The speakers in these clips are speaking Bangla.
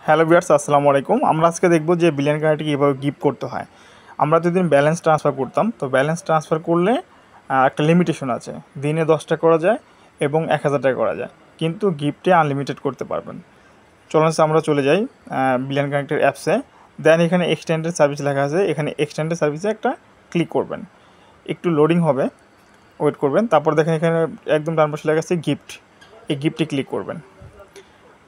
হ্যালো ভিউয়ার্স, আসসালামু আলাইকুম। আমরা আজকে দেখব যে বিলিয়ন কার্ডটি কীভাবে গিফট করতে হয়। আমরা যদি ব্যালেন্স ট্রান্সফার করতাম, তো ব্যালেন্স ট্রান্সফার করলে একটা লিমিটেশন আছে। দিনে 10টা করা যায় এবং 1000 টাকা করা যায়, কিন্তু গিফটে আনলিমিটেড করতে পারবেন। চলুন আমরা চলে যাই বিলিয়ন কানেক্টের অ্যাপসে। দেন এখানে এক্সটেন্ডেড সার্ভিস লেখা আছে, এখানে এক্সটেন্ডেড সার্ভিসে একটা ক্লিক করবেন। একটু লোডিং হবে, ওয়েট করবেন। তারপর দেখেন এখানে একদম ডান পাশে লেখা আছে গিফট, এই গিফটে ক্লিক করবেন।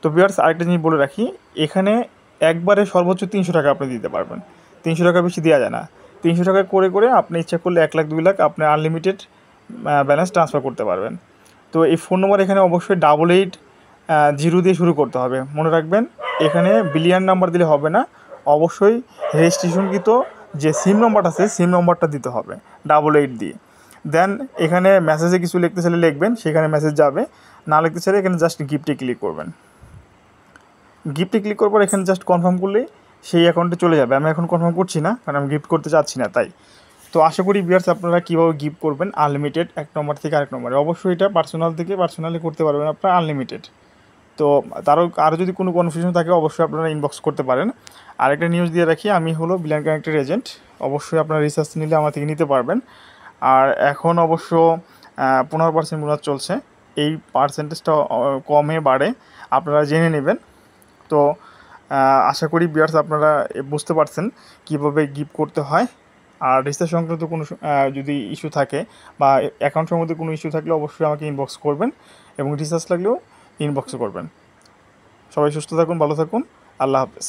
তো ভিউয়ার্স, আরেকটা জিনিস বলে রাখি, এখানে একবারে সর্বোচ্চ 300 টাকা আপনি দিতে পারবেন। 300 টাকা বেশি দেওয়া যায় না। 300 টাকা করে করে আপনি ইচ্ছা করলে 1 লাখ 2 লাখ আপনি আনলিমিটেড ব্যালেন্স ট্রান্সফার করতে পারবেন। তো এই ফোন নম্বর এখানে অবশ্যই 8880 দিয়ে শুরু করতে হবে। মনে রাখবেন, এখানে বিলিয়ন নাম্বার দিলে হবে না, অবশ্যই রেজিস্ট্রেশনকৃত যে সিম নম্বরটা আছে সিম নম্বরটা দিতে হবে 88 দিয়ে। দেন এখানে মেসেজে কিছু লিখতে চাইলে লিখবেন, সেখানে মেসেজ যাবে। না লিখতে চাইলে এখানে জাস্ট গিফটে ক্লিক করবেন। গিফটে ক্লিক করার পর এখানে জাস্ট কনফার্ম করলেই সেই অ্যাকাউন্টে চলে যাবে। আমি এখন কনফার্ম করছি না, কারণ আমি গিফট করতে চাচ্ছি না তাই। তো আশা করি ভিউয়ার্স আপনারা কীভাবে গিফট করবেন আনলিমিটেড এক নম্বর থেকে আরেক নম্বরে। অবশ্যই এটা পার্সোনাল থেকে পার্সোনালি করতে পারবেন আপনারা আনলিমিটেড। তো আরও যদি কোনো কনফিউশন থাকে অবশ্যই আপনারা ইনবক্স করতে পারেন। আরেকটা নিউজ দিয়ে রাখি, আমি হলো বিলিয়ন কানেক্টের এজেন্ট। অবশ্যই আপনারা রিসার্চ নিলে আমার থেকে নিতে পারবেন। আর এখন অবশ্য 15% বোনাস চলছে, এই পার্সেন্টেজটা কমে বাড়ে, আপনারা জেনে নেবেন। তো আশা করি ভিউয়ার্স আপনারা বুঝতে পারছেন কীভাবে গিফট করতে হয়। আর রিচার্জ সংক্রান্ত কোনো যদি ইস্যু থাকে বা অ্যাকাউন্ট সম্বন্ধে কোনো ইস্যু থাকলে অবশ্যই আমাকে ইনবক্স করবেন, এবং রিচার্জ লাগলেও ইনবক্স করবেন। সবাই সুস্থ থাকুন, ভালো থাকুন, আল্লাহ হাফেজ।